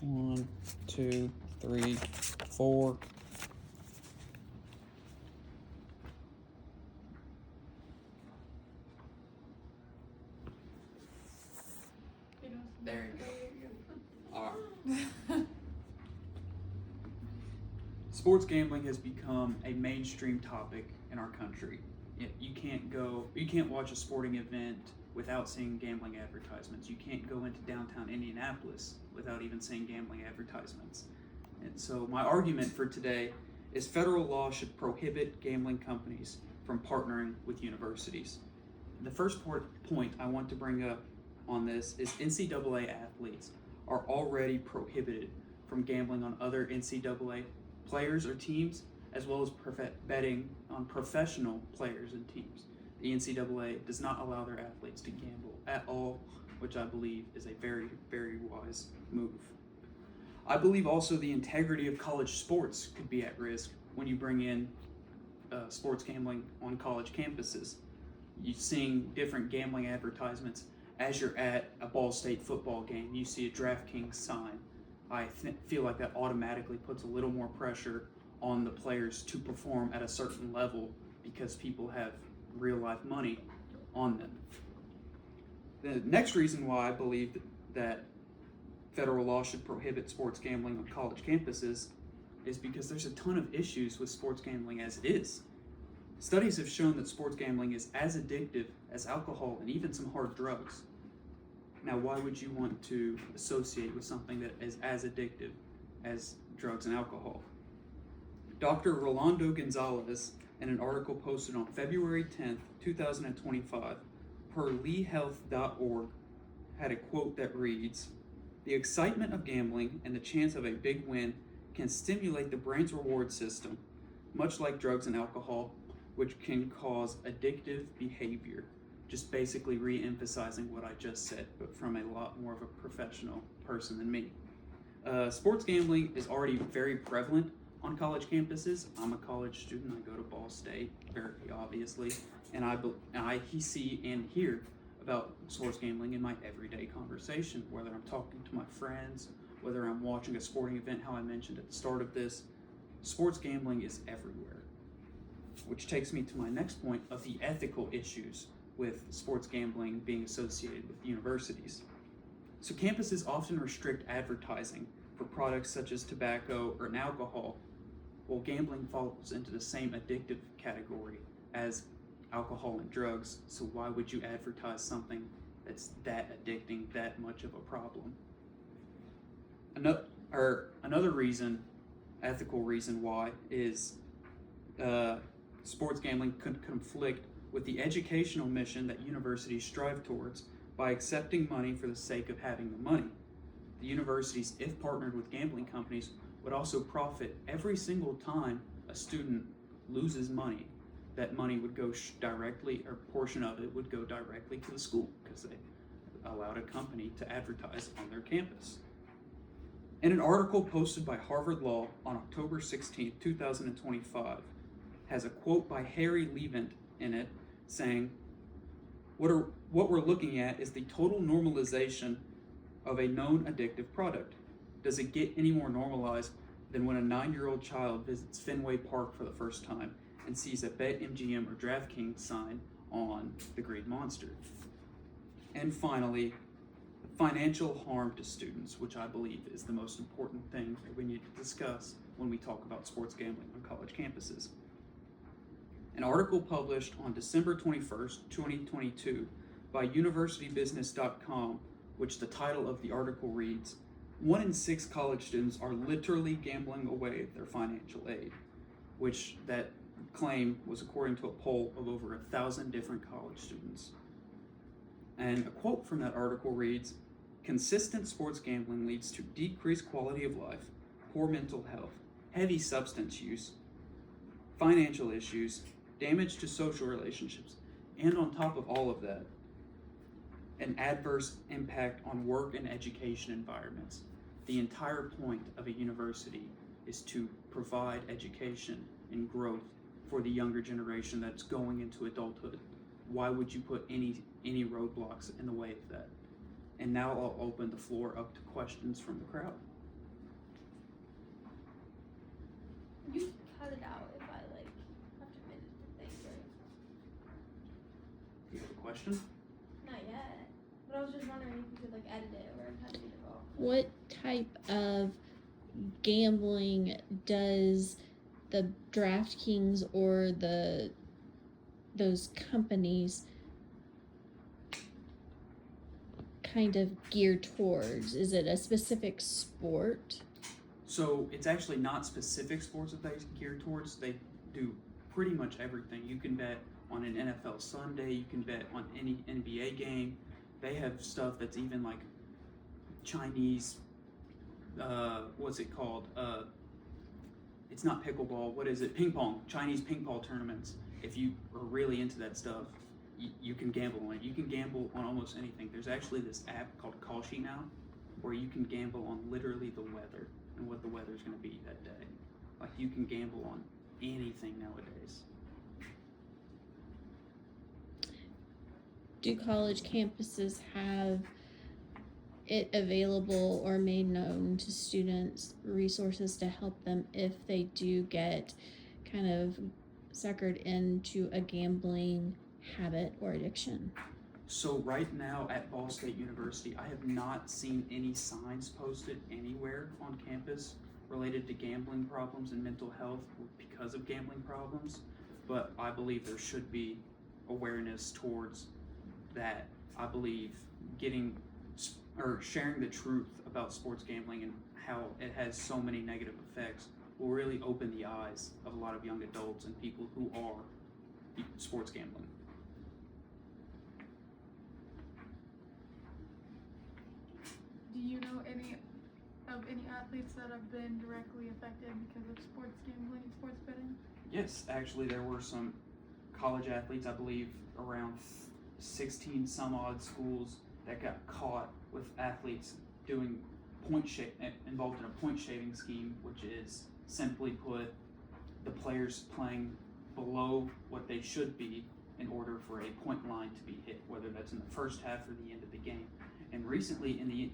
One, two, three, four. There you go. All right. Sports gambling has become a mainstream topic in our country. You can't watch a sporting event without seeing gambling advertisements. You can't go into downtown Indianapolis without even seeing gambling advertisements. And so my argument for today is federal law should prohibit gambling companies from partnering with universities. The first point I want to bring up on this is NCAA athletes are already prohibited from gambling on other NCAA players or teams, as well as betting on professional players and teams. The NCAA does not allow their athletes to gamble at all, which I believe is a very, very wise move. I believe also the integrity of college sports could be at risk when you bring in sports gambling on college campuses. You're seeing different gambling advertisements as you're at a Ball State football game. You see a DraftKings sign. I feel like that automatically puts a little more pressure on the players to perform at a certain level because people have real life money on them. The next reason why I believe that federal law should prohibit sports gambling on college campuses is because there's a ton of issues with sports gambling as it is. Studies have shown that sports gambling is as addictive as alcohol and even some hard drugs. Now, why would you want to associate with something that is as addictive as drugs and alcohol? Dr. Rolando Gonzalez, in an article posted on February 10th, 2025, per leehealth.org, had a quote that reads, "The excitement of gambling and the chance of a big win can stimulate the brain's reward system, much like drugs and alcohol, which can cause addictive behavior." Just basically re-emphasizing what I just said, but from a lot more of a professional person than me. Sports gambling is already very prevalent on college campuses. I'm a college student. I go to Ball State, very obviously, and I see and hear about sports gambling in my everyday conversation, whether I'm talking to my friends, whether I'm watching a sporting event, how I mentioned at the start of this. Sports gambling is everywhere, which takes me to my next point of the ethical issues with sports gambling being associated with universities. So campuses often restrict advertising for products such as tobacco or alcohol, while gambling falls into the same addictive category as alcohol and drugs. So why would you advertise something that's that addicting, that much of a problem? Another reason, ethical reason why, is sports gambling could conflict with the educational mission that universities strive towards by accepting money for the sake of having the money. The universities, if partnered with gambling companies, would also profit every single time a student loses money. That money would go directly, or a portion of it would go directly to the school because they allowed a company to advertise on their campus. In an article posted by Harvard Law on October 16, 2025, has a quote by Harry Levant in it saying, what we're looking at is the total normalization of a known addictive product. Does it get any more normalized than when a 9-year-old child visits Fenway Park for the first time and sees a BetMGM or DraftKings sign on the Green Monster? And finally, financial harm to students, which I believe is the most important thing that we need to discuss when we talk about sports gambling on college campuses. An article published on December 21st, 2022 by universitybusiness.com, which the title of the article reads, "1 in 6 college students are literally gambling away their financial aid," which that claim was according to a poll of over 1,000 different college students. And a quote from that article reads, "Consistent sports gambling leads to decreased quality of life, poor mental health, heavy substance use, financial issues, damage to social relationships, and on top of all of that, an adverse impact on work and education environments." The entire point of a university is to provide education and growth for the younger generation that's going into adulthood. Why would you put any roadblocks in the way of that? And now I'll open the floor up to questions from the crowd. You cut it out if I like have to finish the thing, right? You have a question? Not yet. But I was just wondering if you could like edit it or how to do it all. What type of gambling does the DraftKings or those companies kind of gear towards? Is it a specific sport? So it's actually not specific sports that they gear towards. They do pretty much everything. You can bet on an NFL Sunday. You can bet on any NBA game. They have stuff that's even like Chinese. What's it called? It's not pickleball. What is it? Ping pong. Chinese ping pong tournaments. If you are really into that stuff, you can gamble on it. You can gamble on almost anything. There's actually this app called Kalshi now, where you can gamble on literally the weather and what the weather's going to be that day. Like you can gamble on anything nowadays. Do college campuses have it available or made known to students resources to help them if they do get kind of suckered into a gambling habit or addiction? So right now at Ball State University, I have not seen any signs posted anywhere on campus related to gambling problems and mental health because of gambling problems, but I believe there should be awareness towards that. I believe getting or sharing the truth about sports gambling and how it has so many negative effects will really open the eyes of a lot of young adults and people who are sports gambling. Do you know any athletes that have been directly affected because of sports gambling, sports betting? Yes, actually, there were some college athletes, I believe, around 16 some odd schools that got caught with athletes doing involved in a point shaving scheme, which is simply put the players playing below what they should be in order for a point line to be hit, whether that's in the first half or the end of the game. And recently, in the